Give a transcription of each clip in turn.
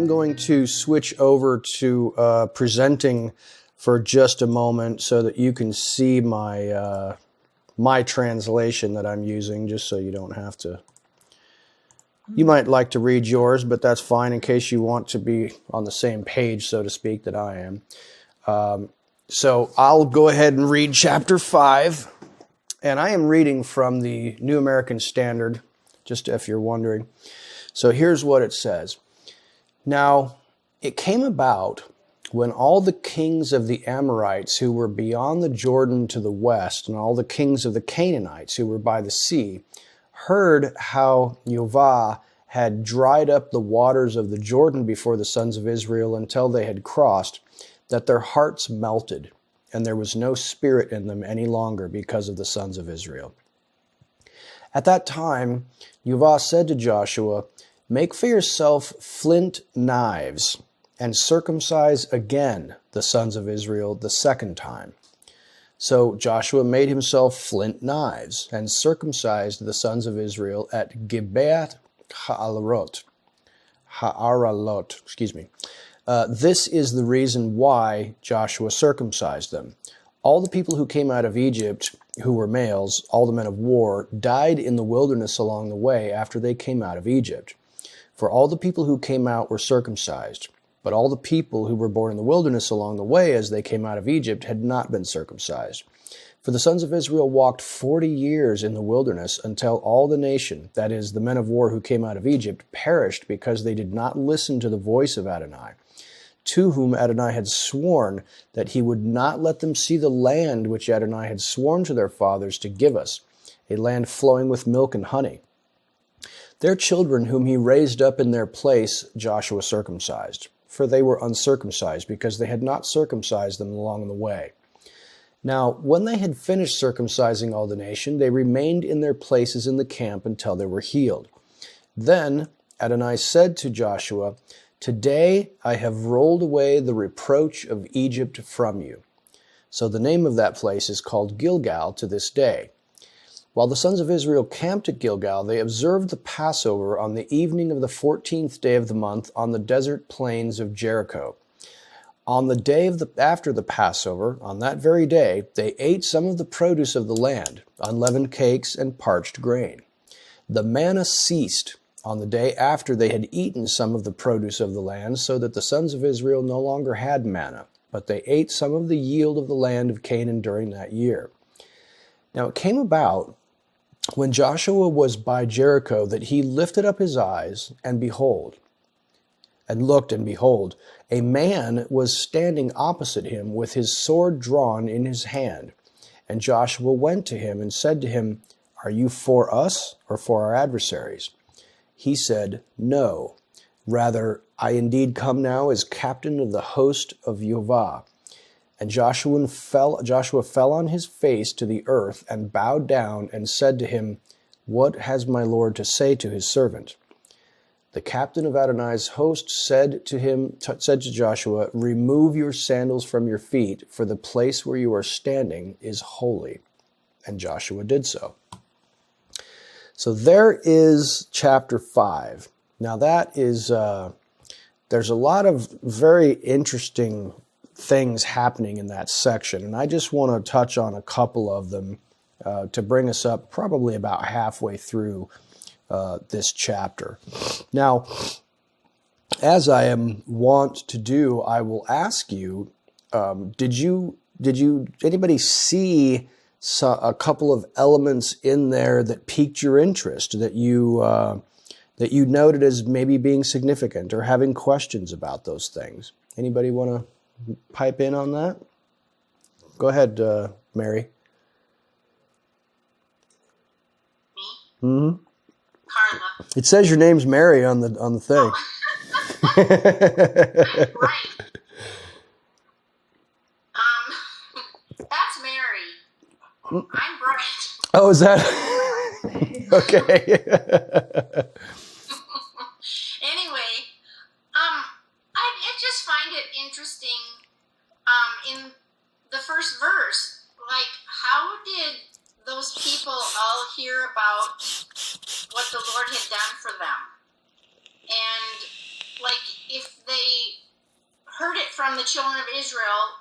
I'm going to switch over to presenting for just a moment so that you can see my my translation that I'm using, just so you don't have to. You might like to read yours, but that's fine in case you want to be on the same page, so to speak, that I am. So I'll go ahead and read chapter 5, and I am reading from the New American Standard, just if you're wondering. So here's what it says. Now, it came about when all the kings of the Amorites who were beyond the Jordan to the west, and all the kings of the Canaanites who were by the sea, heard how Jehovah had dried up the waters of the Jordan before the sons of Israel until they had crossed, that their hearts melted, and there was no spirit in them any longer because of the sons of Israel. At that time, Jehovah said to Joshua, "Make for yourself flint knives, and circumcise again the sons of Israel the second time." So Joshua made himself flint knives, and circumcised the sons of Israel at Gibeath Ha'aralot. This is the reason why Joshua circumcised them. All the people who came out of Egypt, who were males, all the men of war, died in the wilderness along the way after they came out of Egypt. For all the people who came out were circumcised, but all the people who were born in the wilderness along the way as they came out of Egypt had not been circumcised. For the sons of Israel walked 40 years in the wilderness until all the nation, that is, the men of war who came out of Egypt, perished because they did not listen to the voice of Adonai, to whom Adonai had sworn that he would not let them see the land which Adonai had sworn to their fathers to give us, a land flowing with milk and honey. Their children whom he raised up in their place Joshua circumcised, for they were uncircumcised, because they had not circumcised them along the way. Now, when they had finished circumcising all the nation, they remained in their places in the camp until they were healed. Then Adonai said to Joshua, "Today I have rolled away the reproach of Egypt from you." So the name of that place is called Gilgal to this day. While the sons of Israel camped at Gilgal, they observed the Passover on the evening of the 14th day of the month on the desert plains of Jericho. On the day after the Passover, on that very day, they ate some of the produce of the land, unleavened cakes and parched grain. The manna ceased on the day after they had eaten some of the produce of the land, so that the sons of Israel no longer had manna, but they ate some of the yield of the land of Canaan during that year. Now it came about, when Joshua was by Jericho, that he lifted up his eyes, and looked, and behold, a man was standing opposite him with his sword drawn in his hand. And Joshua went to him and said to him, "Are you for us or for our adversaries?" He said, "No. Rather, I indeed come now as captain of the host of Jehovah." And Joshua fell on his face to the earth and bowed down and said to him, "What has my Lord to say to his servant?" The captain of Adonai's host said to Joshua, "Remove your sandals from your feet, for the place where you are standing is holy." And Joshua did so. So there is chapter 5. Now that is, there's a lot of very interesting things happening in that section, and I just want to touch on a couple of them to bring us up probably about halfway through this chapter. Now, as I am wont to do, I will ask you, did anybody see a couple of elements in there that piqued your interest, that you noted as maybe being significant or having questions about those things? Anybody want to pipe in on that? Go ahead, Mary. Me? Mm-hmm. Carla. It says your name's Mary on the thing. Oh. Right. That's Mary. I'm Bright. Oh, is that? Okay. Anyway, I just find it interesting in the first verse. Like, how did those people all hear about what the Lord had done for them? And like, if they heard it from the children of Israel,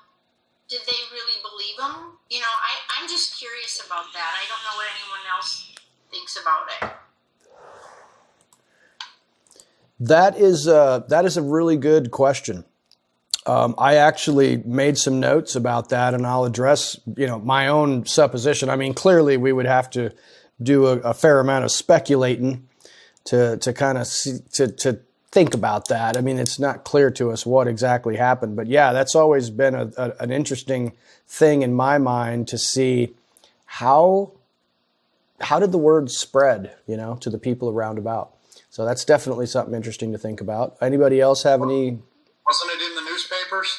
did they really believe them? I'm just curious about that. I don't know what anyone else thinks about it. That is a really good question. I actually made some notes about that, and I'll address, my own supposition. I mean, clearly we would have to do a fair amount of speculating to kind of to think about that. I mean, it's not clear to us what exactly happened, but yeah, that's always been an interesting thing in my mind to see how did the word spread, to the people around about. So that's definitely something interesting to think about. Anybody else have any? Wasn't it in the newspapers?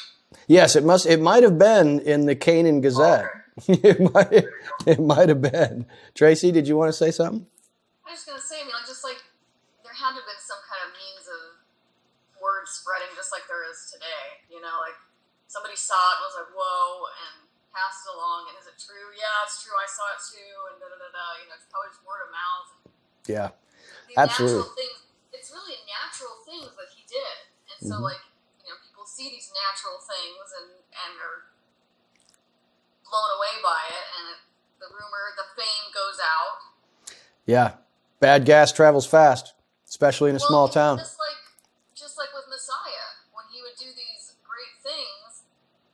Yes, it might have been in the Canaan Gazette. Oh, okay. it might have been. Tracy, did you want to say something? I was just going to say, just like there had to have been some kind of means of word spreading just like there is today. Like somebody saw it and was like, whoa, and passed it along. And is it true? Yeah, it's true. I saw it too. And da-da-da-da. It's probably just word of mouth. Yeah, these absolutely. Natural things, it's really natural things that he did. And so, people see these natural things and are blown away by it. And the fame goes out. Yeah, bad gas travels fast, especially in a small town. Just like with Messiah, when he would do these great things,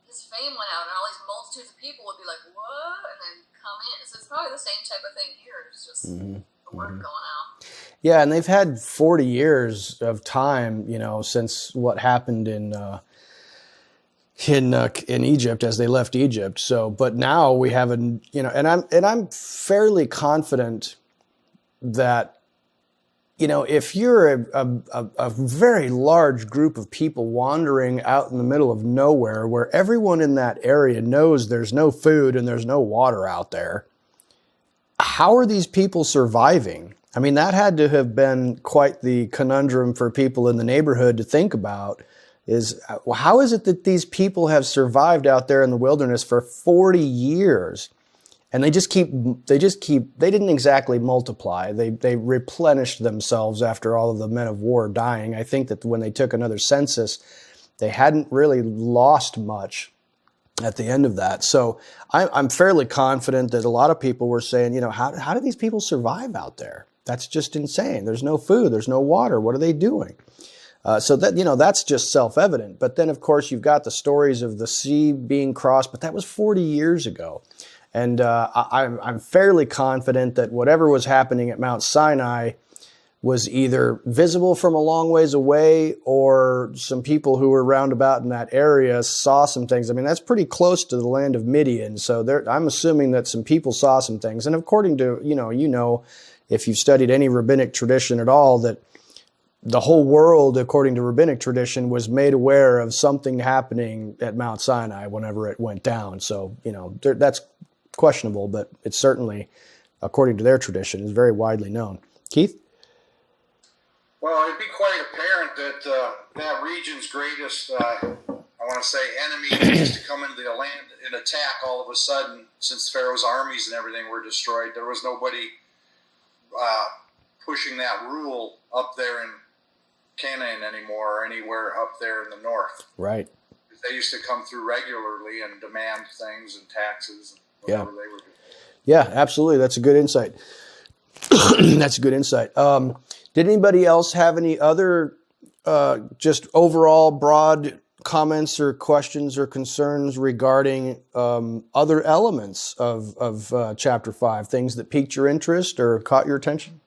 his fame went out, and all these multitudes of people would be like, "What?" and then come in. So it's probably the same type of thing here. It's just the word going out. Yeah, and they've had 40 years of time, since what happened in Egypt as they left Egypt. So, but now we have and I'm fairly confident that, if you're a very large group of people wandering out in the middle of nowhere where everyone in that area knows there's no food and there's no water out there, how are these people surviving? I mean, that had to have been quite the conundrum for people in the neighborhood to think about. Is how is it that these people have survived out there in the wilderness for 40 years? And they didn't exactly multiply. They replenished themselves after all of the men of war dying. I think that when they took another census, they hadn't really lost much at the end of that. So I'm fairly confident that a lot of people were saying, how do these people survive out there? That's just insane. There's no food. There's no water. What are they doing? So that, that's just self-evident. But then, of course, you've got the stories of the sea being crossed, but that was 40 years ago. And I'm fairly confident that whatever was happening at Mount Sinai was either visible from a long ways away, or some people who were roundabout in that area saw some things. I mean, that's pretty close to the land of Midian. So I'm assuming that some people saw some things. And according to, if you've studied any rabbinic tradition at all, that the whole world, according to rabbinic tradition, was made aware of something happening at Mount Sinai whenever it went down. So, that's questionable, but it's certainly, according to their tradition, is very widely known. Keith? Well, it'd be quite apparent that that region's greatest, I want to say, enemy is to come into the land and attack all of a sudden, since Pharaoh's armies and everything were destroyed. There was nobody pushing that rule up there in Canaan anymore, or anywhere up there in the north. Right. They used to come through regularly and demand things and taxes and whatever they were doing. Yeah, absolutely. That's a good insight. That's a good insight. Did anybody else have any other just overall broad comments or questions or concerns regarding other elements of chapter 5, things that piqued your interest or caught your attention?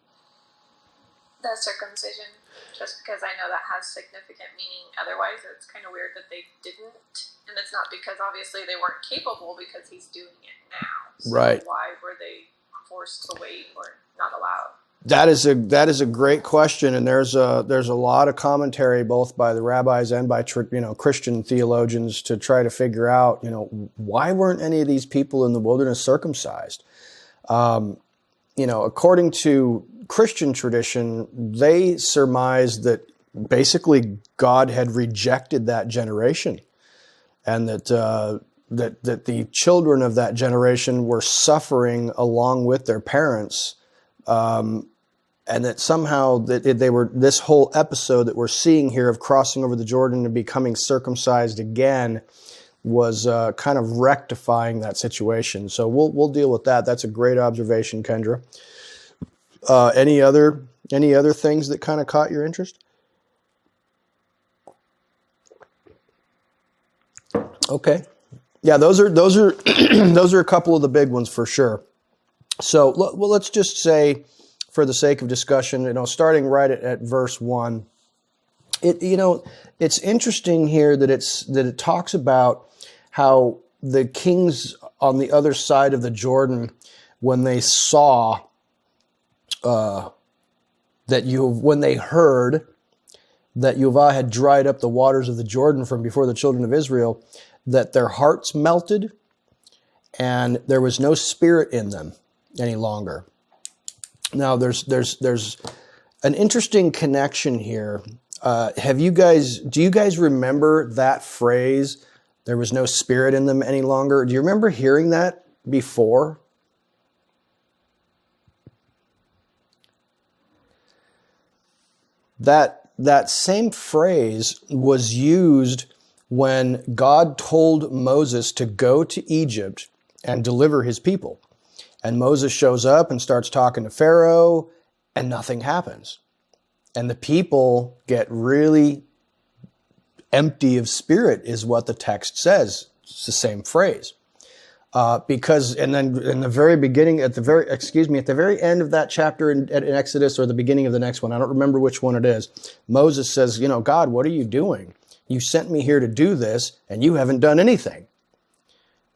The circumcision, just because I know that has significant meaning. Otherwise, it's kind of weird that they didn't. And it's not because obviously they weren't capable, because he's doing it now. So right. Why were they forced to wait or not allowed? That is a great question, and there's a lot of commentary both by the rabbis and by Christian theologians to try to figure out why weren't any of these people in the wilderness circumcised. According to Christian tradition, they surmised that basically God had rejected that generation, and that the children of that generation were suffering along with their parents and that somehow they were, this whole episode that we're seeing here of crossing over the Jordan and becoming circumcised again was kind of rectifying that situation. So we'll deal with that. That's a great observation, Kendra. Any other things that kind of caught your interest? Okay. Yeah, those are those are a couple of the big ones for sure. So, well, let's just say, for the sake of discussion, starting right at verse 1, it's interesting here that it talks about how the kings on the other side of the Jordan, when they saw when they heard that Yehovah had dried up the waters of the Jordan from before the children of Israel, that their hearts melted and there was no spirit in them any longer. Now, there's an interesting connection here. Do you guys remember that phrase, there was no spirit in them any longer? Do you remember hearing that before? That same phrase was used when God told Moses to go to Egypt and deliver his people. And Moses shows up and starts talking to Pharaoh, and nothing happens. And the people get really empty of spirit, is what the text says. It's the same phrase. Because, and then in the very beginning, at the very end of that chapter in Exodus, or the beginning of the next one, I don't remember which one it is, Moses says, God, what are you doing? You sent me here to do this, and you haven't done anything.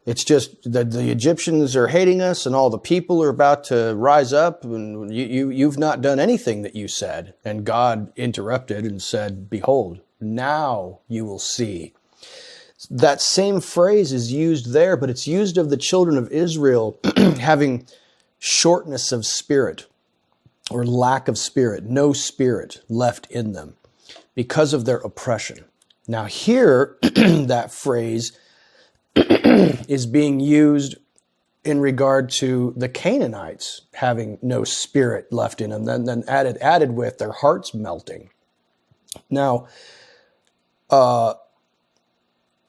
It's just that the Egyptians are hating us, and all the people are about to rise up, and you've not done anything that you said. And God interrupted and said, behold, now you will see. That same phrase is used there, but it's used of the children of Israel having shortness of spirit or lack of spirit, no spirit left in them because of their oppression. Now here, that phrase is being used in regard to the Canaanites having no spirit left in them, then added with their hearts melting. Now,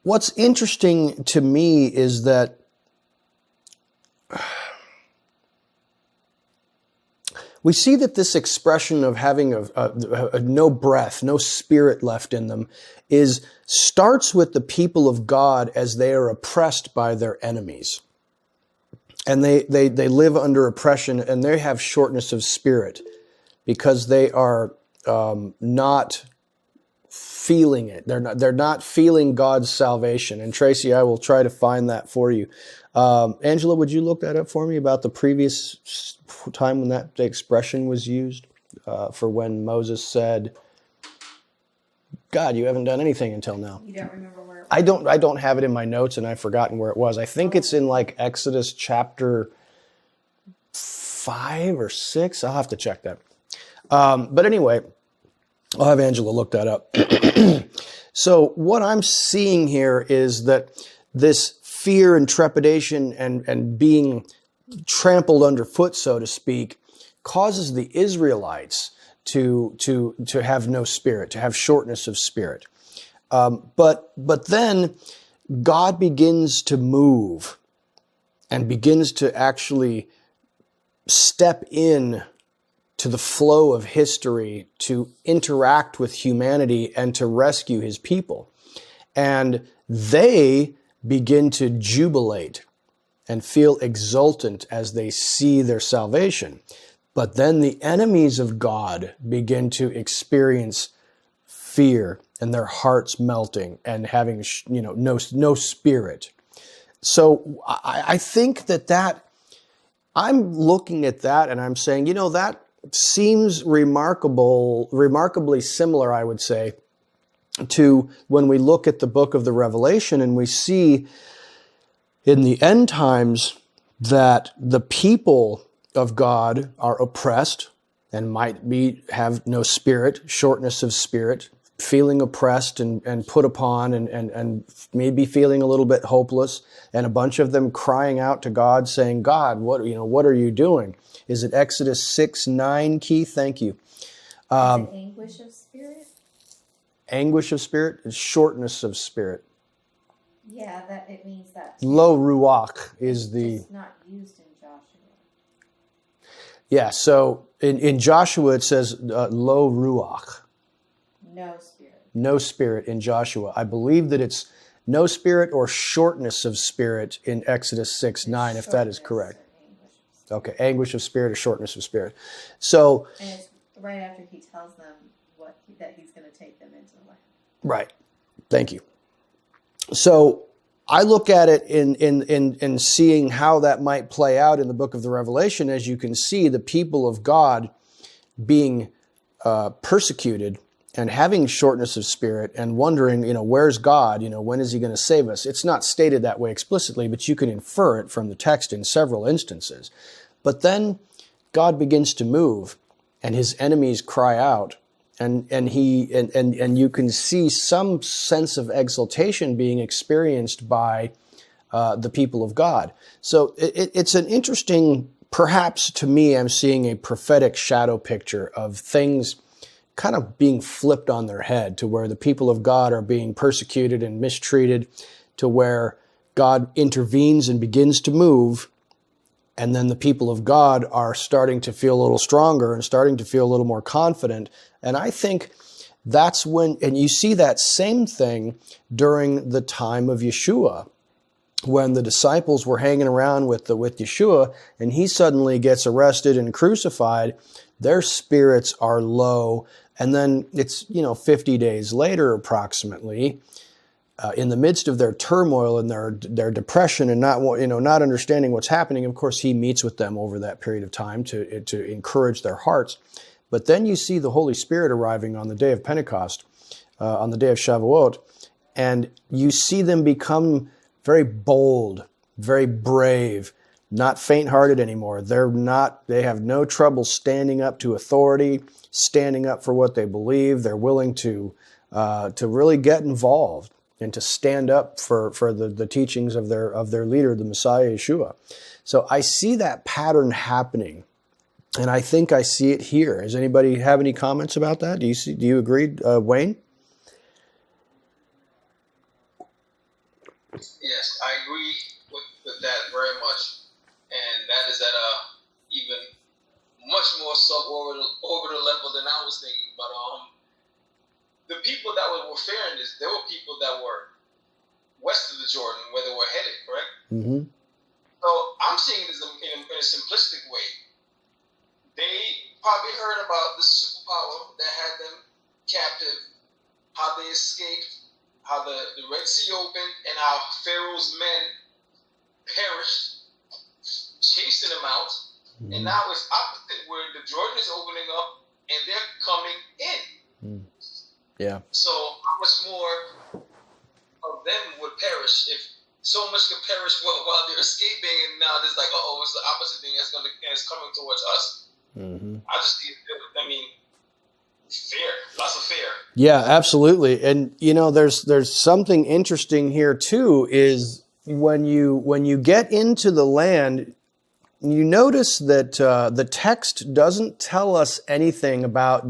what's interesting to me is that we see that this expression of having a no breath, no spirit left in them, starts with the people of God as they are oppressed by their enemies. And they live under oppression, and they have shortness of spirit because they are not feeling it. They're not feeling God's salvation. And Tracy, I will try to find that for you. Angela, would you look that up for me about the previous time when that expression was used for when Moses said, God, you haven't done anything until now. You don't remember where it was? I don't have it in my notes, and I've forgotten where it was. I think it's in like Exodus chapter 5 or 6. I'll have to check that. But anyway, I'll have Angela look that up. So what I'm seeing here is that this fear and trepidation and being trampled underfoot, so to speak, causes the Israelites to have no spirit, to have shortness of spirit. But then God begins to move and begins to actually step in to the flow of history, to interact with humanity and to rescue his people. And they begin to jubilate and feel exultant as they see their salvation. But then the enemies of God begin to experience fear and their hearts melting and having no spirit. So I think that I'm looking at that and I'm saying, that seems remarkably similar, I would say, to when we look at the book of the Revelation and we see in the end times that the people of God are oppressed and might have no spirit, shortness of spirit, feeling oppressed and put upon and maybe feeling a little bit hopeless, and a bunch of them crying out to God saying, God, what are you doing? Is it Exodus 6:9, Keith? Thank you. Is it anguish of spirit? Anguish of spirit is shortness of spirit. Yeah, that it means that. Lo ruach is the... It's not used in Joshua. Yeah, so in Joshua it says lo ruach. No spirit. No spirit in Joshua. I believe that it's no spirit or shortness of spirit in Exodus 6:9, if that is correct. Okay, anguish of spirit or shortness of spirit. So... And it's right after he tells them that he's going to take them into the land. Right. Thank you. So I look at it in seeing how that might play out in the book of the Revelation. As you can see, the people of God being persecuted and having shortness of spirit and wondering, where's God? When is he going to save us? It's not stated that way explicitly, but you can infer it from the text in several instances. But then God begins to move and his enemies cry out. And you can see some sense of exultation being experienced by the people of God. So it's an interesting, perhaps to me, I'm seeing a prophetic shadow picture of things kind of being flipped on their head, to where the people of God are being persecuted and mistreated, to where God intervenes and begins to move. And then the people of God are starting to feel a little stronger and starting to feel a little more confident. And I think that's when, and you see that same thing during the time of Yeshua, when the disciples were hanging around with Yeshua, and he suddenly gets arrested and crucified. Their spirits are low. And then it's, 50 days later approximately, in the midst of their turmoil and their depression and not understanding what's happening. Of course, he meets with them over that period of time to encourage their hearts. But then you see the Holy Spirit arriving on the day of Pentecost, on the day of Shavuot, and you see them become very bold, very brave, not faint-hearted anymore. They have no trouble standing up to authority, standing up for what they believe. They're willing to really get involved and to stand up for the teachings of their leader, the Messiah, Yeshua. So I see that pattern happening, and I think I see it here. Does anybody have any comments about that? Do you agree, Wayne? Yes, I agree with that very much, and that is at a even much more suborbital level than I was thinking. But the people that were fearing this, there were people that were west of the Jordan, where they were headed, correct? Mm-hmm. So I'm seeing this in a simplistic way. They probably heard about the superpower that had them captive, how they escaped, how the Red Sea opened, and how Pharaoh's men perished, chasing them out. Mm-hmm. And now it's opposite, where the Jordan is opening up and they're coming in. Mm. Yeah. So how much more of them would perish if so much could perish while they're escaping, and now there's like, it's the opposite thing that's coming towards us. Mm-hmm. I just see fear, lots of fear. Yeah, absolutely. And there's something interesting here too, is when you get into the land, you notice that the text doesn't tell us anything about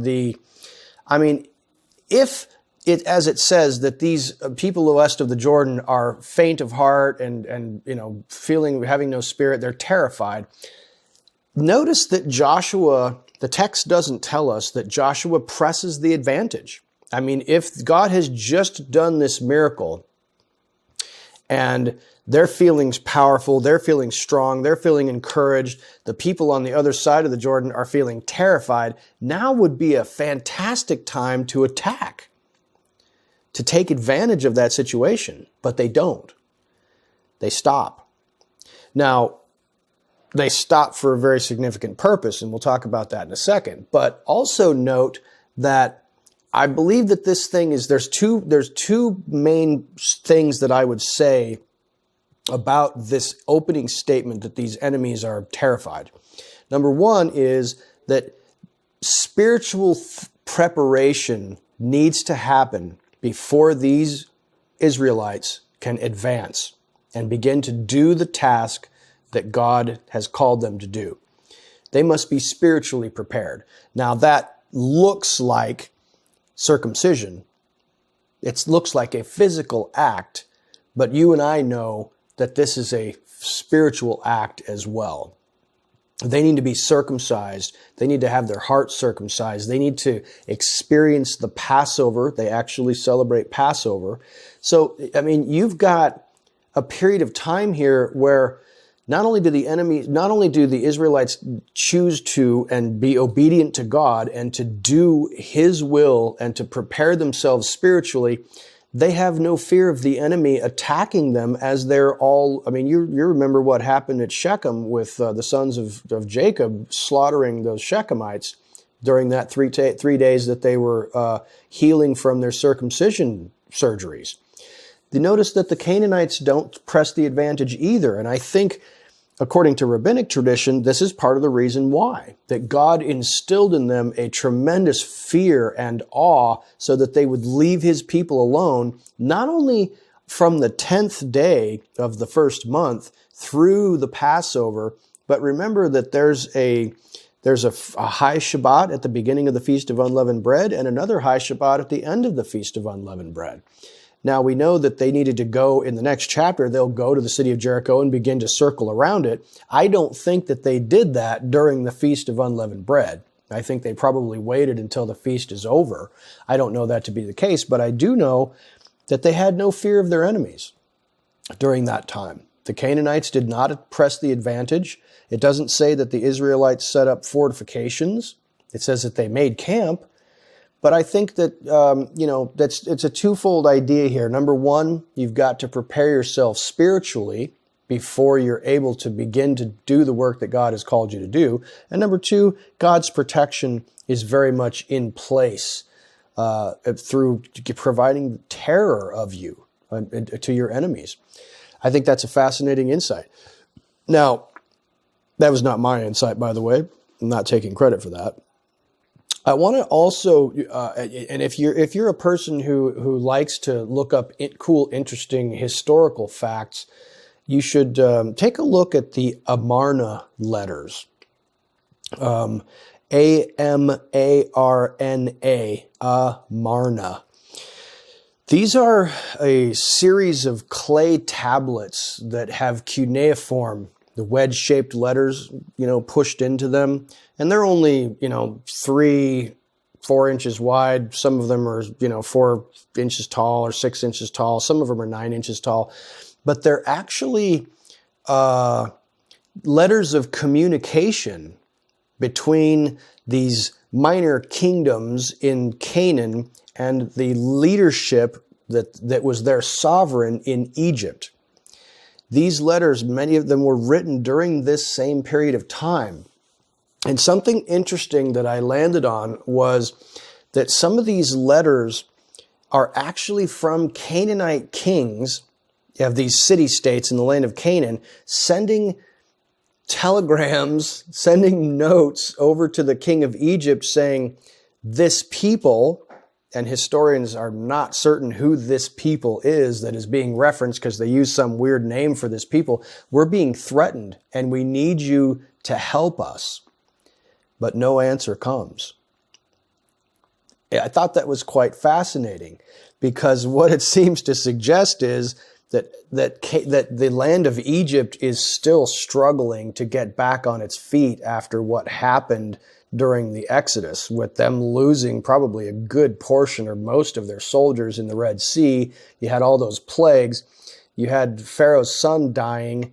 if it, as it says, that these people west of the Jordan are faint of heart and having no spirit, they're terrified. Notice that the text doesn't tell us that Joshua presses the advantage. If God has just done this miracle and their feelings powerful, they're feeling strong, they're feeling encouraged, the people on the other side of the Jordan are feeling terrified, now would be a fantastic time to attack, to take advantage of that situation. But they don't. They stop. Now, they stop for a very significant purpose, and we'll talk about that in a second. But also note that I believe that this thing is, there's two main things that I would say about this opening statement that these enemies are terrified. Number one is that spiritual preparation needs to happen before these Israelites can advance and begin to do the task that God has called them to do. They must be spiritually prepared. Now that looks like circumcision. It looks like a physical act, but you and I know that this is a spiritual act as well. They need to be circumcised. They need to have their hearts circumcised. They need to experience the Passover. They actually celebrate Passover. So, I mean, you've got a period of time here where not only do the Israelites choose to and be obedient to God and to do His will and to prepare themselves spiritually, they have no fear of the enemy attacking them as they're all, I mean, you remember what happened at Shechem with the sons of Jacob slaughtering those Shechemites during that 3 days that they were healing from their circumcision surgeries. You notice that the Canaanites don't press the advantage either. And I think, according to rabbinic tradition, this is part of the reason why. That God instilled in them a tremendous fear and awe so that they would leave His people alone, not only from the 10th day of the first month through the Passover, but remember that there's a high Shabbat at the beginning of the Feast of Unleavened Bread and another high Shabbat at the end of the Feast of Unleavened Bread. Now, we know that they needed to go, in the next chapter, they'll go to the city of Jericho and begin to circle around it. I don't think that they did that during the Feast of Unleavened Bread. I think they probably waited until the feast is over. I don't know that to be the case, but I do know that they had no fear of their enemies during that time. The Canaanites did not press the advantage. It doesn't say that the Israelites set up fortifications. It says that they made camp. But I think that, it's a twofold idea here. Number one, you've got to prepare yourself spiritually before you're able to begin to do the work that God has called you to do. And number two, God's protection is very much in place through providing terror of you to your enemies. I think that's a fascinating insight. Now, that was not my insight, by the way. I'm not taking credit for that. I want to also, and if you're a person who likes to look up cool, interesting historical facts, you should take a look at the Amarna letters. A-M-A-R-N-A, Amarna. These are a series of clay tablets that have cuneiform, the wedge-shaped letters, pushed into them. And they're only, 3-4 inches wide. Some of them are, 4 inches tall or 6 inches tall. Some of them are 9 inches tall. But they're actually letters of communication between these minor kingdoms in Canaan and the leadership that was their sovereign in Egypt. These letters, many of them were written during this same period of time. And something interesting that I landed on was that some of these letters are actually from Canaanite kings of these city-states in the land of Canaan, sending telegrams, sending notes over to the king of Egypt saying, this people, and historians are not certain who this people is that is being referenced because they use some weird name for this people, we're being threatened and we need you to help us. But no answer comes. I thought that was quite fascinating because what it seems to suggest is that the land of Egypt is still struggling to get back on its feet after what happened during the Exodus, with them losing probably a good portion or most of their soldiers in the Red Sea. You had all those plagues. You had Pharaoh's son dying.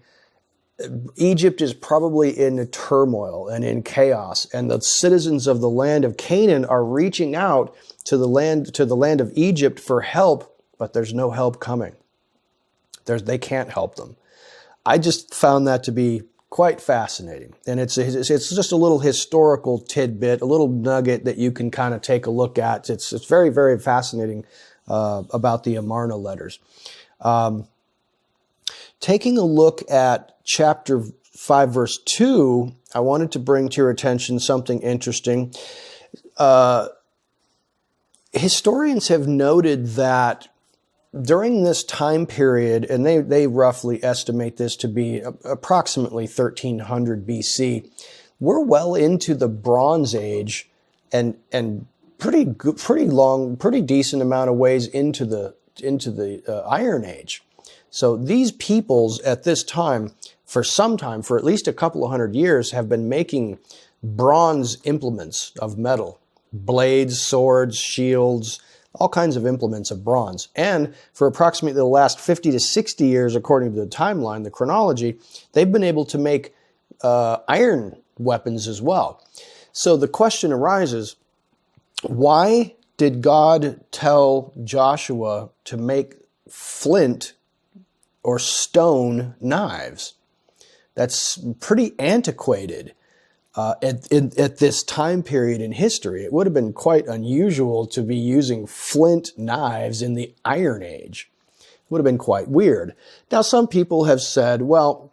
Egypt is probably in turmoil and in chaos, and the citizens of the land of Canaan are reaching out to the land of Egypt for help, but there's no help coming. They can't help them. I just found that to be quite fascinating, and it's just a little historical tidbit, a little nugget that you can kind of take a look at. It's very, very fascinating about the Amarna letters. Taking a look at chapter 5, verse 2, I wanted to bring to your attention something interesting. historians have noted that during this time period, and they roughly estimate this to be approximately 1300 BC, we're well into the Bronze Age, and pretty decent amount of ways into the Iron Age. So these peoples at this time, for at least a couple of hundred years, have been making bronze implements of metal, blades, swords, shields, all kinds of implements of bronze. And for approximately the last 50 to 60 years, according to the timeline, the chronology, they've been able to make iron weapons as well. So the question arises, why did God tell Joshua to make flint or stone knives? That's pretty antiquated at this time period in history. It would have been quite unusual to be using flint knives in the Iron Age. It would have been quite weird. Now, some people have said, well,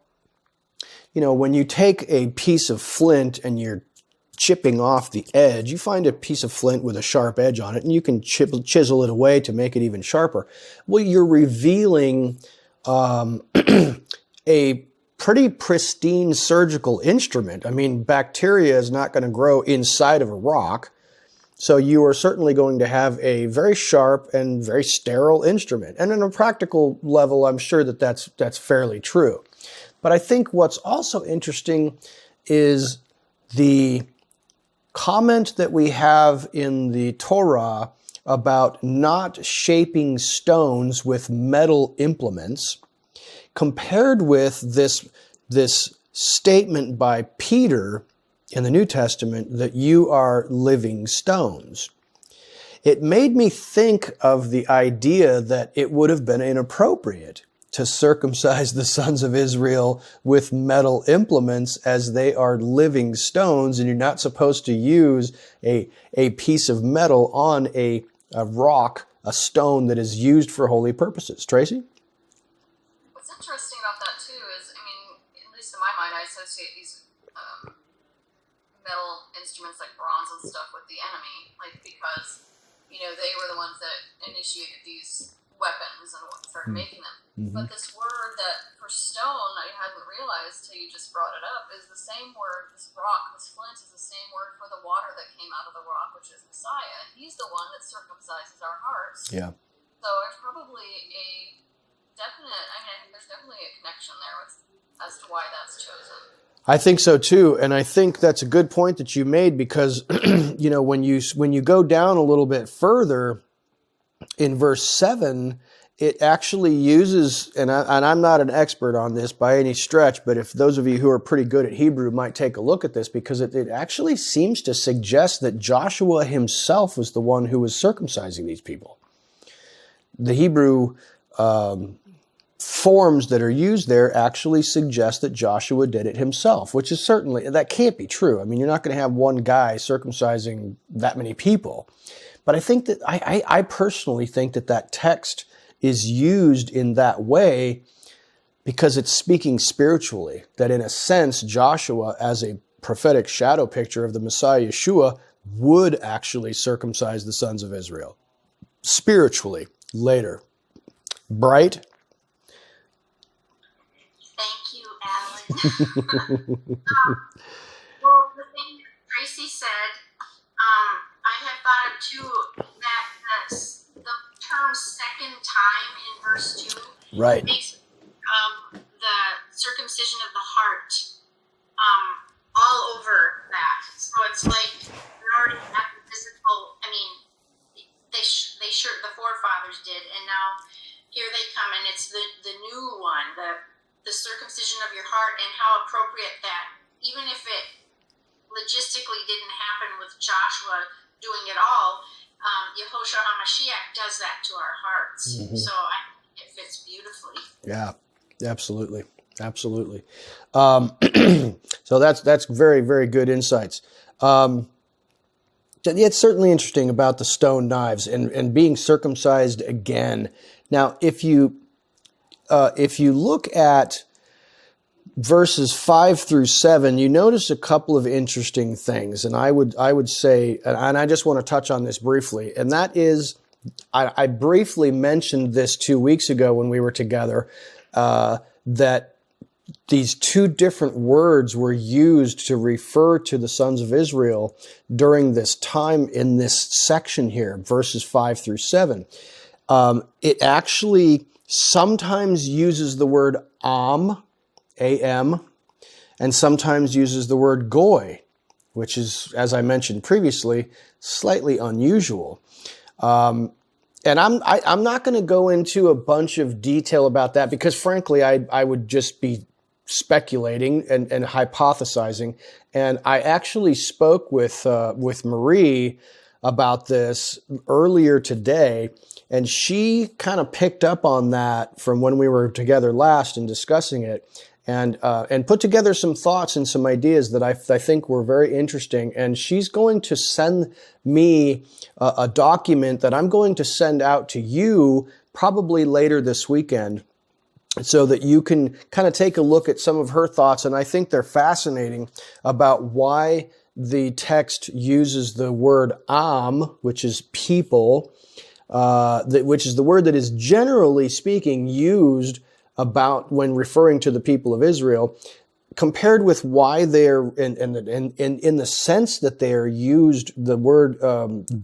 when you take a piece of flint and you're chipping off the edge, you find a piece of flint with a sharp edge on it, and you can chisel it away to make it even sharper. Well, you're revealing a pretty pristine surgical instrument. I mean, bacteria is not going to grow inside of a rock, so you are certainly going to have a very sharp and very sterile instrument. And on a practical level, I'm sure that that's fairly true. But I think what's also interesting is the comment that we have in the Torah about not shaping stones with metal implements, compared with this statement by Peter in the New Testament that you are living stones. It made me think of the idea that it would have been inappropriate to circumcise the sons of Israel with metal implements, as they are living stones, and you're not supposed to use a piece of metal on a rock, a stone that is used for holy purposes. Tracy? What's interesting about that too is, at least in my mind, I associate these metal instruments like bronze and stuff with the enemy, because they were the ones that initiated these weapons and started making them. Mm-hmm. But this word that for stone I hadn't realized till you just brought it up is the same word. This rock, this flint, is the same word for the water that came out of the rock, which is Messiah. And he's the one that circumcises our hearts. Yeah. So there's probably there's definitely a connection there as to why that's chosen. I think so too, and I think that's a good point that you made, because when you go down a little bit further in verse 7, it actually uses, and I'm not an expert on this by any stretch, but if those of you who are pretty good at Hebrew might take a look at this, because it actually seems to suggest that Joshua himself was the one who was circumcising these people. The Hebrew forms that are used there actually suggest that Joshua did it himself, which is certainly, that can't be true. I mean, you're not going to have one guy circumcising that many people. But I think that, I personally think that text is used in that way because it's speaking spiritually, that in a sense, Joshua, as a prophetic shadow picture of the Messiah Yeshua, would actually circumcise the sons of Israel spiritually later. Bright? Thank you, Alan. Well, the thing that Tracy said, I had thought of too, that the term second time in verse 2 right. makes the circumcision of the heart all over that. So it's like they're already at the physical, the forefathers did, and now here they come, and it's the new one, the circumcision of your heart, and how appropriate that, even if it logistically didn't happen with Joshua doing it all, Yehoshua HaMashiach does that to our hearts. Mm-hmm. So I think it fits beautifully. Yeah, absolutely. Absolutely. So that's very, very good insights. It's certainly interesting about the stone knives and being circumcised again. Now, if you look at verses 5 through 7, you notice a couple of interesting things. And I would say, and I just want to touch on this briefly, and that is, I briefly mentioned this 2 weeks ago when we were together, that these two different words were used to refer to the sons of Israel during this time in this section here, verses 5 through 7. It actually sometimes uses the word am, A-M, and sometimes uses the word goy, which is, as I mentioned previously, slightly unusual. And I'm not going to go into a bunch of detail about that because, frankly, I would just be speculating and hypothesizing. And I actually spoke with Marie about this earlier today, and she kind of picked up on that from when we were together last and discussing it, and put together some thoughts and some ideas that I think were very interesting. And she's going to send me a document that I'm going to send out to you probably later this weekend, so that you can kind of take a look at some of her thoughts. And I think they're fascinating about why the text uses the word am, which is people, which is the word that is generally speaking used about when referring to the people of Israel, compared with why they're in the sense that they are used the word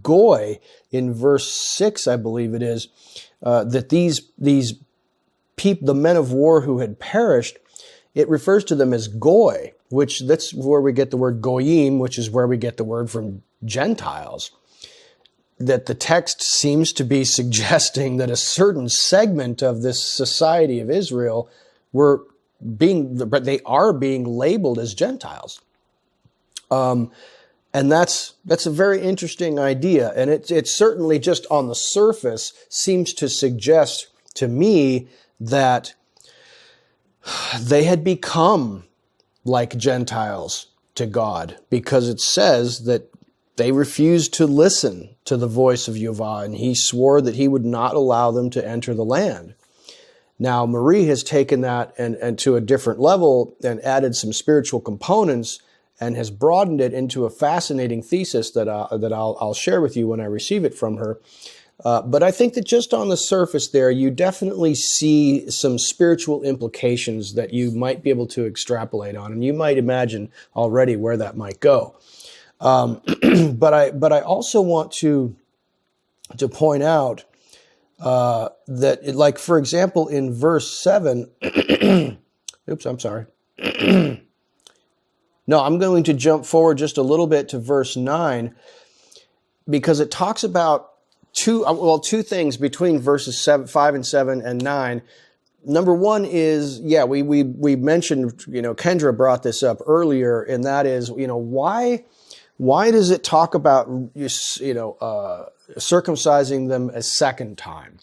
goy in verse 6, I believe it is, that these people, the men of war who had perished, it refers to them as goy, which that's where we get the word goyim, which is where we get the word from Gentiles. That the text seems to be suggesting that a certain segment of this society of Israel but they are being labeled as Gentiles. And that's a very interesting idea. And it certainly just on the surface seems to suggest to me that they had become like Gentiles to God, because it says that they refused to listen to the voice of Yehovah, and he swore that he would not allow them to enter the land. Now, Marie has taken that and to a different level and added some spiritual components and has broadened it into a fascinating thesis that I'll share with you when I receive it from her. But I think that just on the surface there, you definitely see some spiritual implications that you might be able to extrapolate on, and you might imagine already where that might go. But I also want to point out that, like, for example, in verse 7, oops, I'm sorry. No, I'm going to jump forward just a little bit to verse 9, because it talks about two things between verses 5 and 7 and 9. Number one is, we mentioned, Kendra brought this up earlier, and that is, why does it talk about, circumcising them a second time?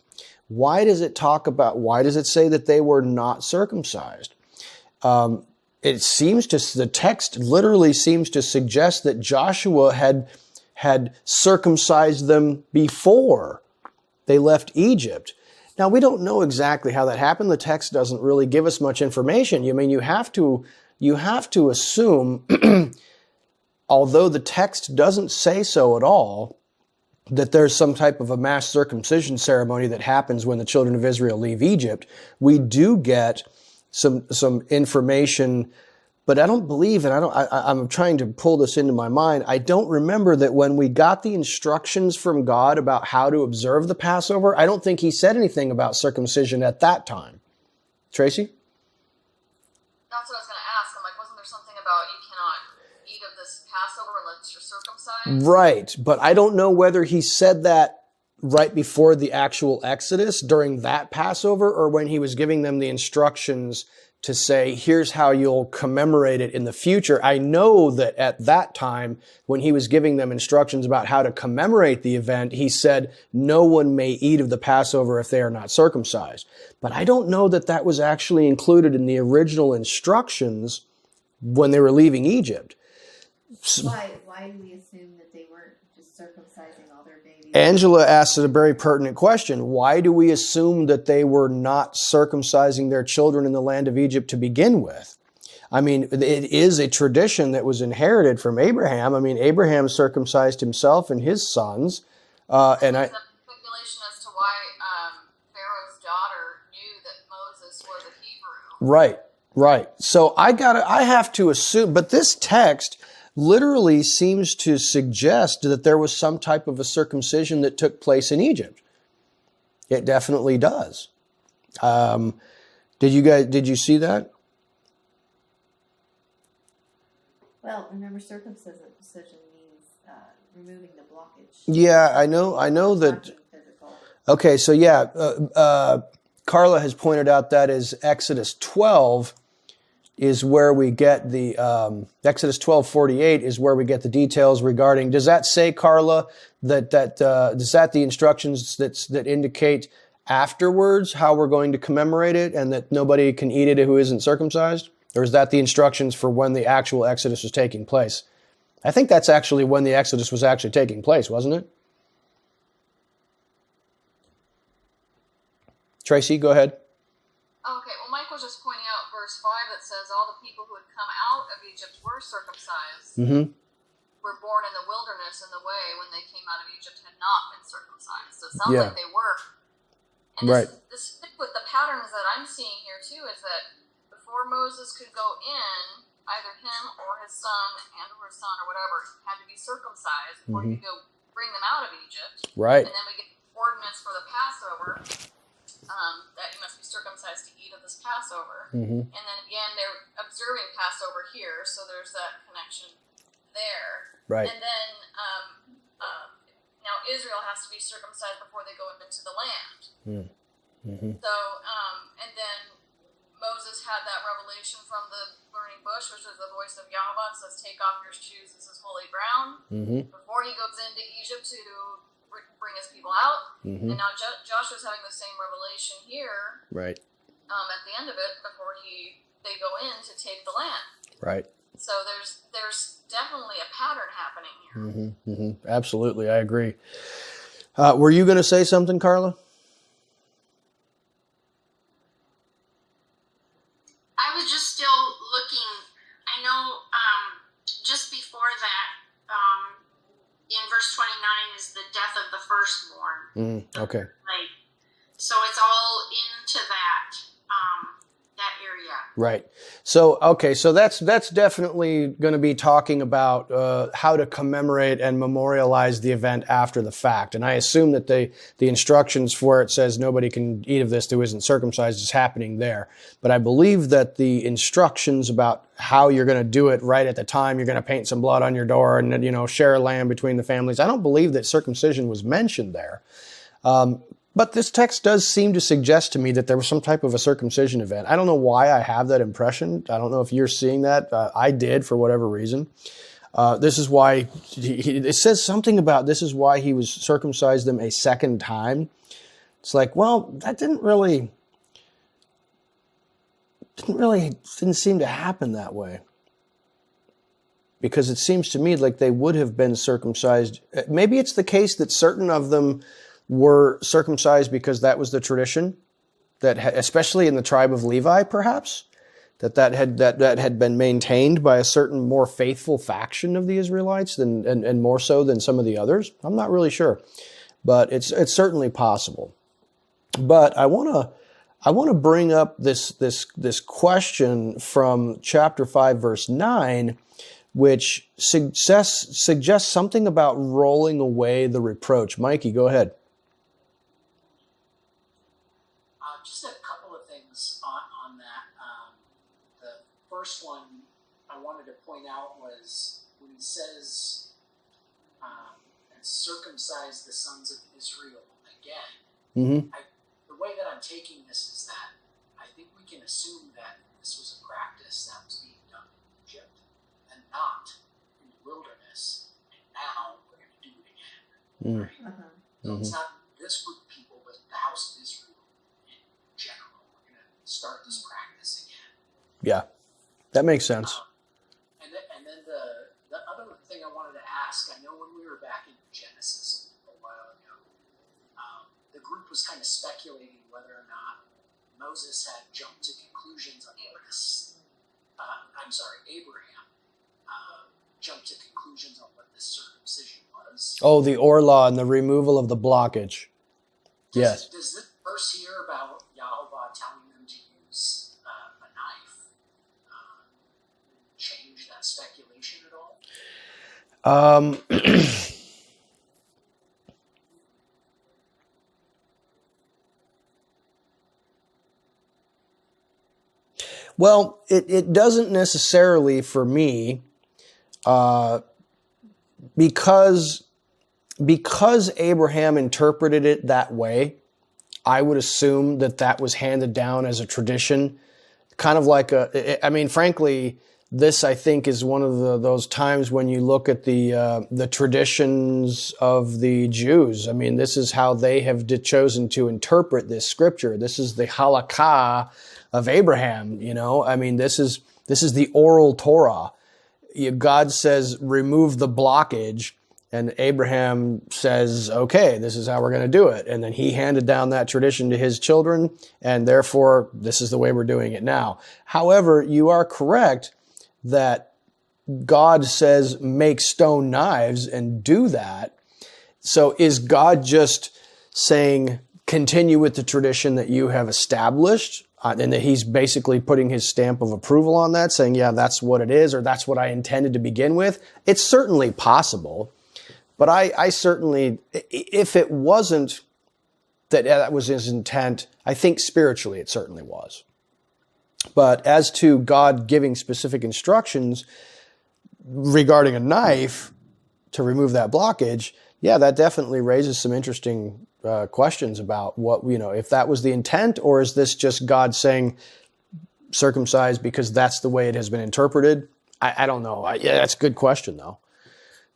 Why does it say that they were not circumcised? The text literally seems to suggest that Joshua had circumcised them before they left Egypt. Now, we don't know exactly how that happened. The text doesn't really give us much information. You have to assume, although the text doesn't say so at all, that there's some type of a mass circumcision ceremony that happens when the children of Israel leave Egypt. We do get some information, but I don't believe, and I'm trying to pull this into my mind, I don't remember that when we got the instructions from God about how to observe the Passover, I don't think he said anything about circumcision at that time. Tracy? That's what I was going to ask. I'm like, wasn't there something about you cannot eat of this Passover unless you're circumcised? Right, but I don't know whether he said that right before the actual Exodus during that Passover, or when he was giving them the instructions to say, here's how you'll commemorate it in the future. I know that at that time, when he was giving them instructions about how to commemorate the event, he said, no one may eat of the Passover if they are not circumcised. But I don't know that that was actually included in the original instructions when they were leaving Egypt. Why do we assume that they weren't just circumcising all their babies? Angela asked a very pertinent question. Why do we assume that they were not circumcising their children in the land of Egypt to begin with? I mean, it is a tradition that was inherited from Abraham. I mean, Abraham circumcised himself and his sons. And I, There's a speculation as to why Pharaoh's daughter knew that Moses was a Hebrew. right. So I have to assume, but this text literally seems to suggest that there was some type of a circumcision that took place in Egypt. It definitely does. Did you see that? Well, remember, circumcision means removing the blockage. Yeah, I know that. Nothing physical. Okay, so yeah, Carla has pointed out that is Exodus 12 is where we get the Exodus 12:48 is where we get the details regarding. Does that say, Carla, that is that the instructions that indicate afterwards how we're going to commemorate it and that nobody can eat it who isn't circumcised? Or is that the instructions for when the actual Exodus was taking place? I think that's actually when the Exodus was actually taking place, wasn't it? Tracy, go ahead. Okay, well, Mike was just pointing out verse 5 that says all the people who had come out of Egypt were circumcised, were born in the wilderness in the way when they came out of Egypt had not been circumcised. So it sounds like they were. And this stick with the patterns that I'm seeing here too is that before Moses could go in, either him or his son or whatever had to be circumcised before he could go bring them out of Egypt. Right. And then we get the ordinance for the Passover. That you must be circumcised to eat of this Passover. And then again, they're observing Passover here, so there's that connection there. Right. And then now Israel has to be circumcised before they go into the land. So, and then Moses had that revelation from the burning bush, which is the voice of Yahweh. It says, "Take off your shoes, this is holy ground." Before he goes into Egypt to bring his people out. And now Joshua's having the same revelation here. Right. At the end of it, before they go in to take the land. Right. So there's definitely a pattern happening here. Absolutely, I agree. Were you going to say something, Carla? I was just still looking. I know just before that, in verse 29 is the death of the firstborn. Okay. Like, so it's all into that area. Right. So, okay, so that's definitely going to be talking about how to commemorate and memorialize the event after the fact. And I assume that the instructions for it says nobody can eat of this who isn't circumcised is happening there. But I believe that the instructions about how you're going to do it right at the time, you're going to paint some blood on your door and, share a lamb between the families. I don't believe that circumcision was mentioned there. But this text does seem to suggest to me that there was some type of a circumcision event. I don't know why I have that impression. I don't know if you're seeing that. I did for whatever reason. This is why it says something about this is why he was circumcised them a second time. It's like, well, that didn't seem to happen that way. Because it seems to me like they would have been circumcised. Maybe it's the case that certain of them were circumcised because that was the tradition, that especially in the tribe of Levi, perhaps, that had been maintained by a certain more faithful faction of the Israelites and more so than some of the others. I'm not really sure, but it's certainly possible. But I want to bring up this question from chapter 5, verse 9, which suggests something about rolling away the reproach. Mikey, go ahead. Just a couple of things on that. The first one I wanted to point out was when he says, and circumcise the sons of Israel again. The way that I'm taking this is that I think we can assume that this was a practice that was being done in Egypt and not in the wilderness, and now we're going to do it again. Right? So it's not this group of people, but the house of Israel general. We're going to start this practice again. Yeah, that makes sense. And then the other thing I wanted to ask, I know when we were back in Genesis a while ago, the group was kind of speculating whether or not Moses had jumped to conclusions on this Abraham, jumped to conclusions on what this circumcision was. Oh, the Orla and the removal of the blockage. Yes. Does this verse here about Yahovah telling them to use a knife change that speculation at all? Well, it doesn't necessarily for me, because Abraham interpreted it that way. I would assume that was handed down as a tradition, kind of like frankly, this I think is one of those times when you look at the traditions of the Jews. I mean, this is how they have chosen to interpret this scripture. This is the halakha of Abraham. I mean, this is the oral Torah. God says, remove the blockage. And Abraham says, okay, this is how we're going to do it. And then he handed down that tradition to his children, and therefore this is the way we're doing it now. However, you are correct that God says, make stone knives and do that. So is God just saying, continue with the tradition that you have established? And that he's basically putting his stamp of approval on that, saying, yeah, that's what it is, or that's what I intended to begin with? It's certainly possible. But I certainly, if it wasn't that was his intent, I think spiritually it certainly was. But as to God giving specific instructions regarding a knife to remove that blockage, yeah, that definitely raises some interesting questions about what, if that was the intent, or is this just God saying circumcise because that's the way it has been interpreted? I don't know. Yeah, that's a good question, though.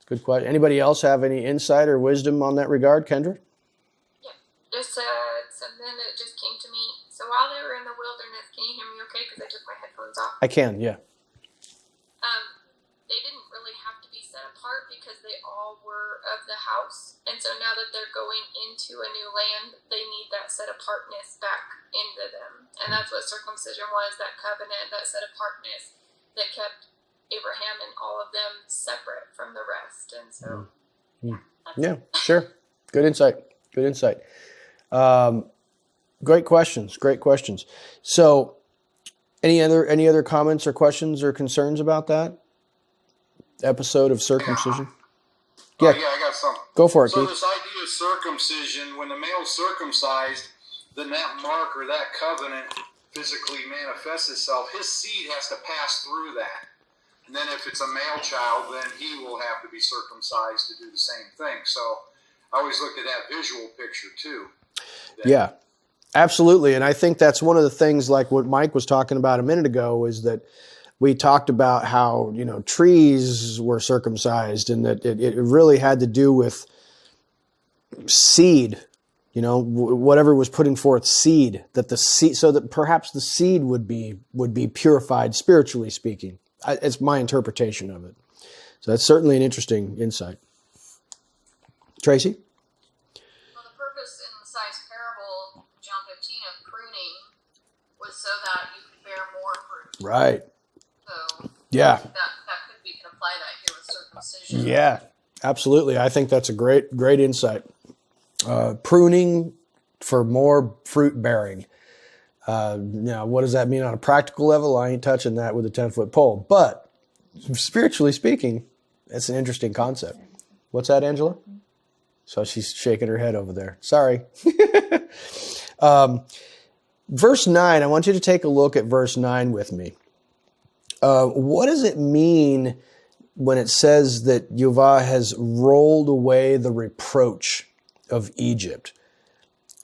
Good question. Anybody else have any insight or wisdom on that regard, Kendra? Yeah, just something that just came to me. So while they were in the wilderness, can you hear me okay? Because I took my headphones off. I can, yeah. They didn't really have to be set apart because they all were of the house. And so now that they're going into a new land, they need that set apartness back into them. And that's what circumcision was, that covenant, that set apartness that kept Abraham and all of them separate from the rest. And so, yeah, sure. Good insight. Good insight. Great questions. Great questions. So any other comments or questions or concerns about that episode of circumcision? Yeah, I got some. Go for it, So Keith. this idea of circumcision, when the male's circumcised, then that mark or that covenant physically manifests itself. His seed has to pass through that. And then if it's a male child, then he will have to be circumcised to do the same thing. So I always looked at that visual picture too. Yeah, absolutely. And I think that's one of the things, like what Mike was talking about a minute ago, is that we talked about how, trees were circumcised, and that it really had to do with seed, whatever was putting forth seed, that the seed, so that perhaps the seed would be purified spiritually speaking. It's my interpretation of it. So that's certainly an interesting insight. Tracy? Well, the purpose in the size parable, John 15, of pruning was so that you could bear more fruit. Right. So yeah, that could be, can apply that here with circumcision. Yeah, absolutely. I think that's a great insight. Pruning for more fruit bearing. Now, what does that mean on a practical level? I ain't touching that with a 10-foot pole. But spiritually speaking, it's an interesting concept. What's that, Angela? So she's shaking her head over there. Sorry. Verse 9, I want you to take a look at verse 9 with me. What does it mean when it says that Yehovah has rolled away the reproach of Egypt?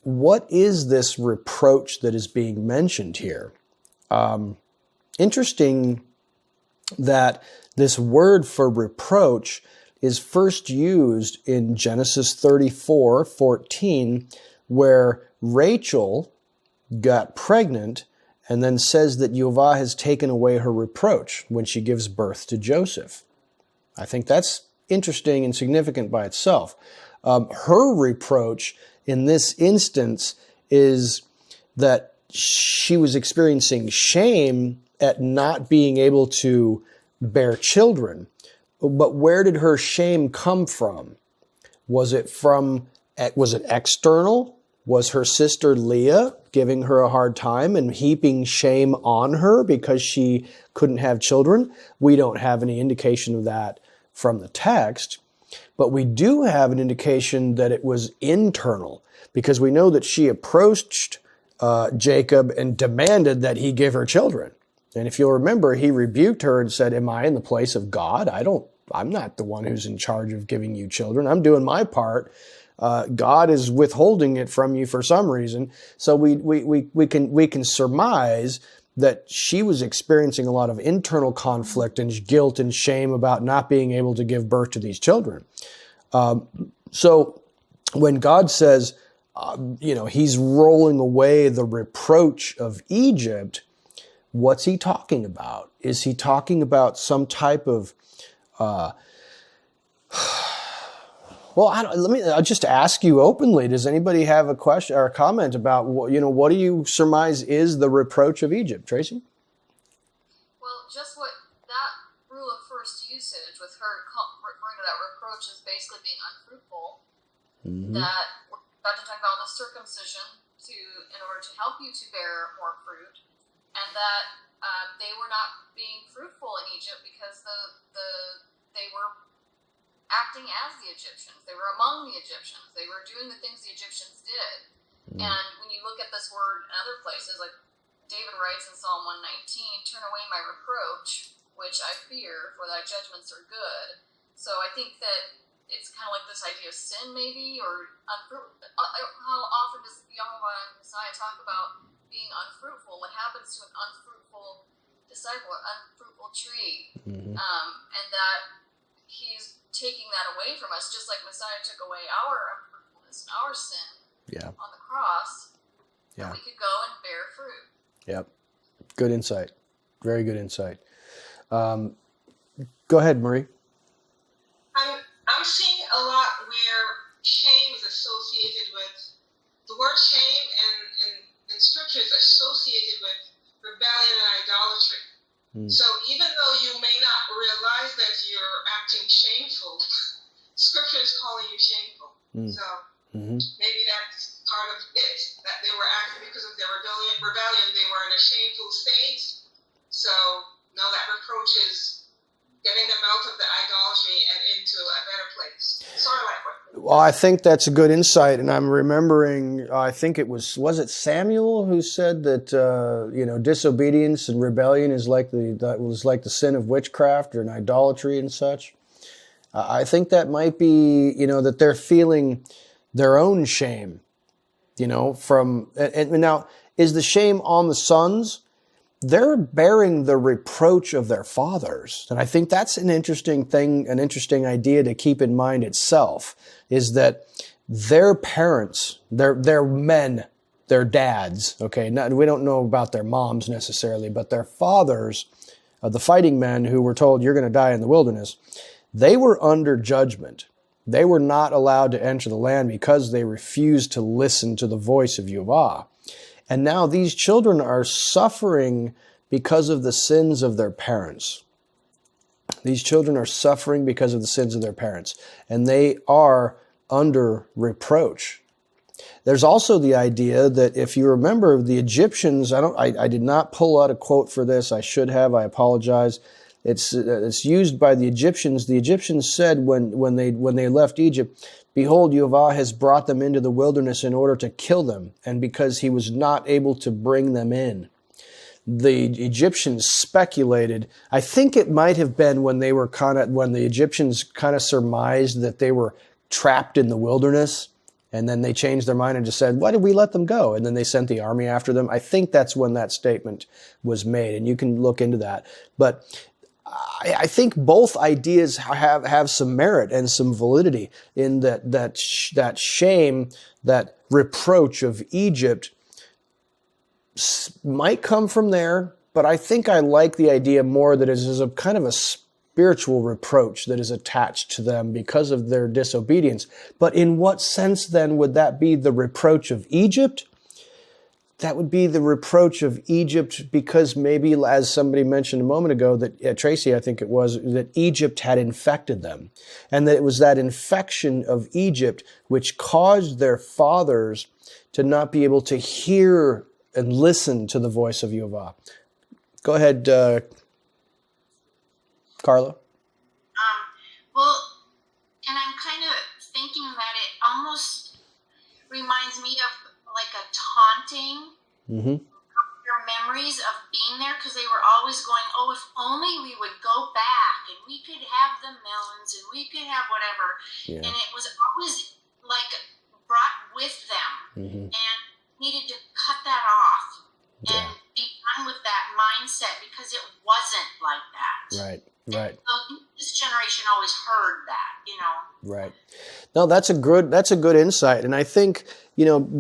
What is this reproach that is being mentioned here? Interesting that this word for reproach is first used in Genesis 34:14, where Rachel got pregnant and then says that Yehovah has taken away her reproach when she gives birth to Joseph. I think that's interesting and significant by itself. Her reproach in this instance is that she was experiencing shame at not being able to bear children. But where did her shame come from? Was it external? Was her sister Leah giving her a hard time and heaping shame on her because she couldn't have children? We don't have any indication of that from the text, but we do have an indication that it was internal, because we know that she approached Jacob and demanded that he give her children. And if you'll remember, he rebuked her and said, am I in the place of God? I'm not the one who's in charge of giving you children. I'm doing my part. God is withholding it from you for some reason. So we can surmise that she was experiencing a lot of internal conflict and guilt and shame about not being able to give birth to these children. So when God says, he's rolling away the reproach of Egypt, what's he talking about? Is he talking about some type of I'll just ask you openly. Does anybody have a question or a comment about what do you surmise is the reproach of Egypt, Tracy? Well, just what that rule of first usage with her referring to that reproach as basically being unfruitful. Mm-hmm. That we're about to talk about the circumcision in order to help you to bear more fruit, and that they were not being fruitful in Egypt because they were acting as the Egyptians. They were among the Egyptians. They were doing the things the Egyptians did. Mm. And when you look at this word in other places, like David writes in Psalm 119, turn away my reproach, which I fear, for thy judgments are good. So I think that it's kind of like this idea of sin, maybe, or unfruitful. How often does Yahweh and Messiah talk about being unfruitful? What happens to an unfruitful disciple, an unfruitful tree? Mm-hmm. And that he's taking that away from us, just like Messiah took away our unfruitfulness, our sin on the cross, that we could go and bear fruit. Yep. Good insight. Very good insight. Go ahead, Marie. I'm seeing a lot where shame is associated with, the word shame and scripture is associated with rebellion and idolatry. So even though you may not realize that you're acting shameful, scripture is calling you shameful. So maybe that's part of it, that they were acting because of their rebellion. They were in a shameful state. So no, that reproach is getting them out of the idolatry and into a better place. Sort of like what. Well, I think that's a good insight, and I'm remembering. I think it was it Samuel who said that disobedience and rebellion is like the sin of witchcraft or an idolatry and such. I think that might be that they're feeling their own shame, from and now is the shame on the sons? They're bearing the reproach of their fathers. And I think that's an interesting thing, an interesting idea to keep in mind itself, is that their parents, their men, their dads, okay, we don't know about their moms necessarily, but their fathers, the fighting men who were told you're going to die in the wilderness, they were under judgment. They were not allowed to enter the land because they refused to listen to the voice of Yahweh. And now these children are suffering because of the sins of their parents. These children are suffering because of the sins of their parents, and they are under reproach. There's also the idea that if you remember the Egyptians, I did not pull out a quote for this. I should have. I apologize. It's used by the Egyptians. The Egyptians said when they left Egypt, behold, Yahweh has brought them into the wilderness in order to kill them, and because he was not able to bring them in. The Egyptians speculated, I think it might have been when the Egyptians kind of surmised that they were trapped in the wilderness, and then they changed their mind and just said, why did we let them go? And then they sent the army after them. I think that's when that statement was made, and you can look into that. But I think both ideas have some merit and some validity in that shame, that reproach of Egypt might come from there, but I think I like the idea more that it is a kind of a spiritual reproach that is attached to them because of their disobedience. But in what sense then would that be the reproach of Egypt? that would be the reproach of Egypt, because maybe, as somebody mentioned a moment ago, that Tracy, I think it was, that Egypt had infected them. And that it was that infection of Egypt which caused their fathers to not be able to hear and listen to the voice of Yehovah. Go ahead, Carla. Well, and I'm kind of thinking that it almost reminds me of like a taunting your memories of being there, because they were always going, oh, if only we would go back and we could have the melons and we could have whatever. Yeah. And it was always like brought with them and needed to cut that off and be done with that mindset, because it wasn't like that. Right. So this generation always heard that, you know. Right. No, that's a good insight. And I think,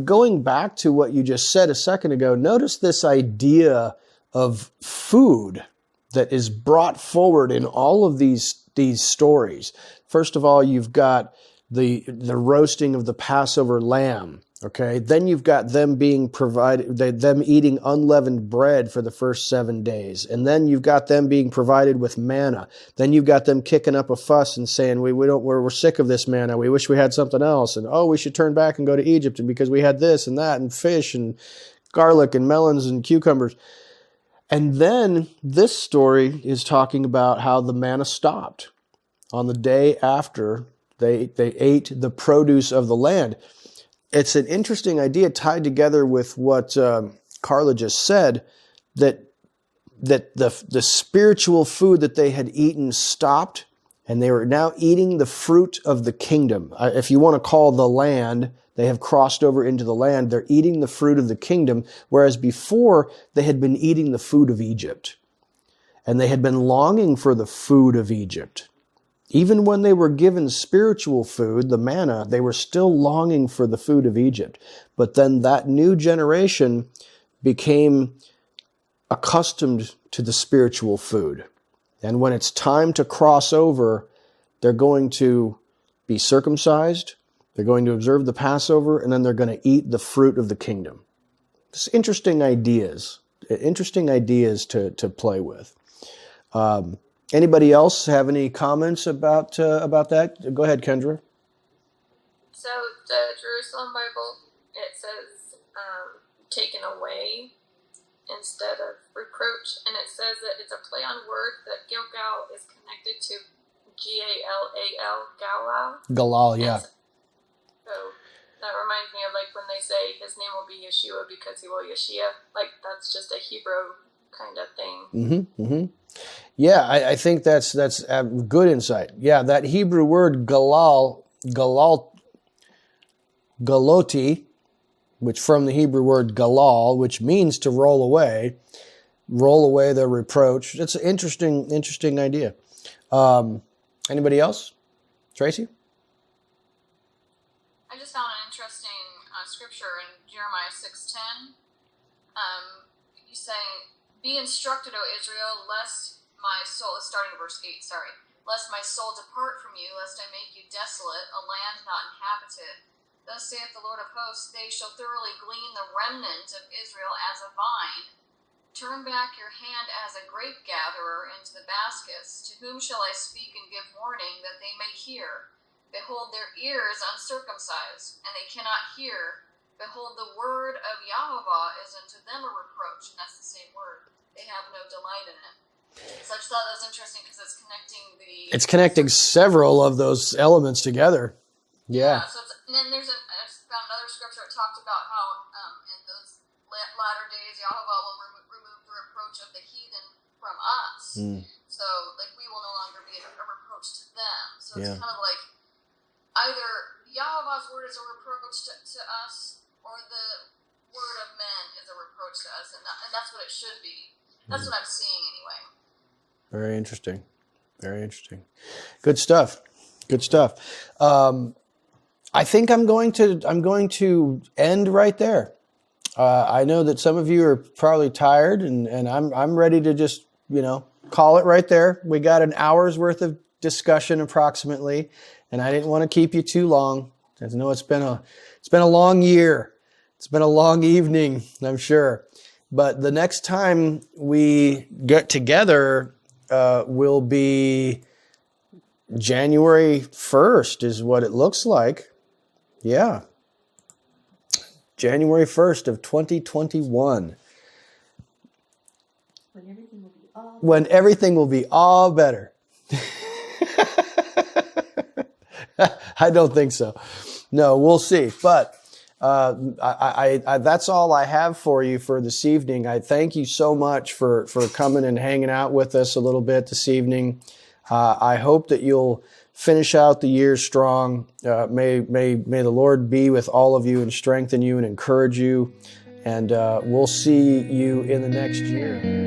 going back to what you just said a second ago, notice this idea of food that is brought forward in all of these stories. First of all, you've got the roasting of the Passover lamb. Okay, then you've got them being provided, them eating unleavened bread for the first 7 days. And then you've got them being provided with manna. Then you've got them kicking up a fuss and saying, we're sick of this manna. We wish we had something else. And, we should turn back and go to Egypt, and because we had this and that and fish and garlic and melons and cucumbers. And then this story is talking about how the manna stopped on the day after they ate the produce of the land. It's an interesting idea tied together with what Carla just said, that the spiritual food that they had eaten stopped, and they were now eating the fruit of the kingdom. If you want to call the land, they have crossed over into the land. They're eating the fruit of the kingdom, whereas before they had been eating the food of Egypt. And they had been longing for the food of Egypt. Even when they were given spiritual food, the manna, they were still longing for the food of Egypt. But then that new generation became accustomed to the spiritual food. And when it's time to cross over, they're going to be circumcised, they're going to observe the Passover, and then they're going to eat the fruit of the kingdom. It's interesting ideas to play with. Anybody else have any comments about that? Go ahead, Kendra. So the Jerusalem Bible, it says taken away instead of reproach, and it says that it's a play on words, that Gilgal is connected to Galal, Galal. Galal, yeah. So that reminds me of like when they say his name will be Yeshua because he will Yeshua. Like that's just a Hebrew kind of thing. Yeah, I think that's a good insight. Yeah, that Hebrew word galoti, which from the Hebrew word galal, which means to roll away the reproach. It's an interesting idea. Anybody else? Tracy? I just found an interesting scripture in Jeremiah 6:10. He's saying, "Be instructed, O Israel, lest my soul," starting in verse 8, "lest my soul depart from you, lest I make you desolate, a land not inhabited. Thus saith the Lord of hosts, they shall thoroughly glean the remnant of Israel as a vine. Turn back your hand as a grape gatherer into the baskets. To whom shall I speak and give warning, that they may hear? Behold, their ears uncircumcised, and they cannot hear. Behold, the word of Yahovah is unto them a reproach." And that's the same word. "They have no delight in it." So I just thought that was interesting because it's connecting several of those elements together. Yeah. So and then I found another scripture that talked about how in those latter days Yahovah will remove the reproach of the heathen from us. So like we will no longer be a reproach to them. So it's kind of like either Yahovah's word is a reproach to us, or the word of men is a reproach to us, and that's what it should be. That's what I'm seeing anyway. Very interesting. Good stuff. I think I'm going to end right there. I know that some of you are probably tired, and I'm ready to just call it right there. We got an hour's worth of discussion approximately, and I didn't want to keep you too long. I know it's been a long year. It's been a long evening, I'm sure. But the next time we get together will be January 1st is what it looks like. Yeah. January 1st of 2021. When everything will be all better. I don't think so. No, we'll see. But I that's all I have for you for this evening. I thank you so much for coming and hanging out with us a little bit this evening. I hope that you'll finish out the year strong. May the Lord be with all of you and strengthen you and encourage you. And we'll see you in the next year.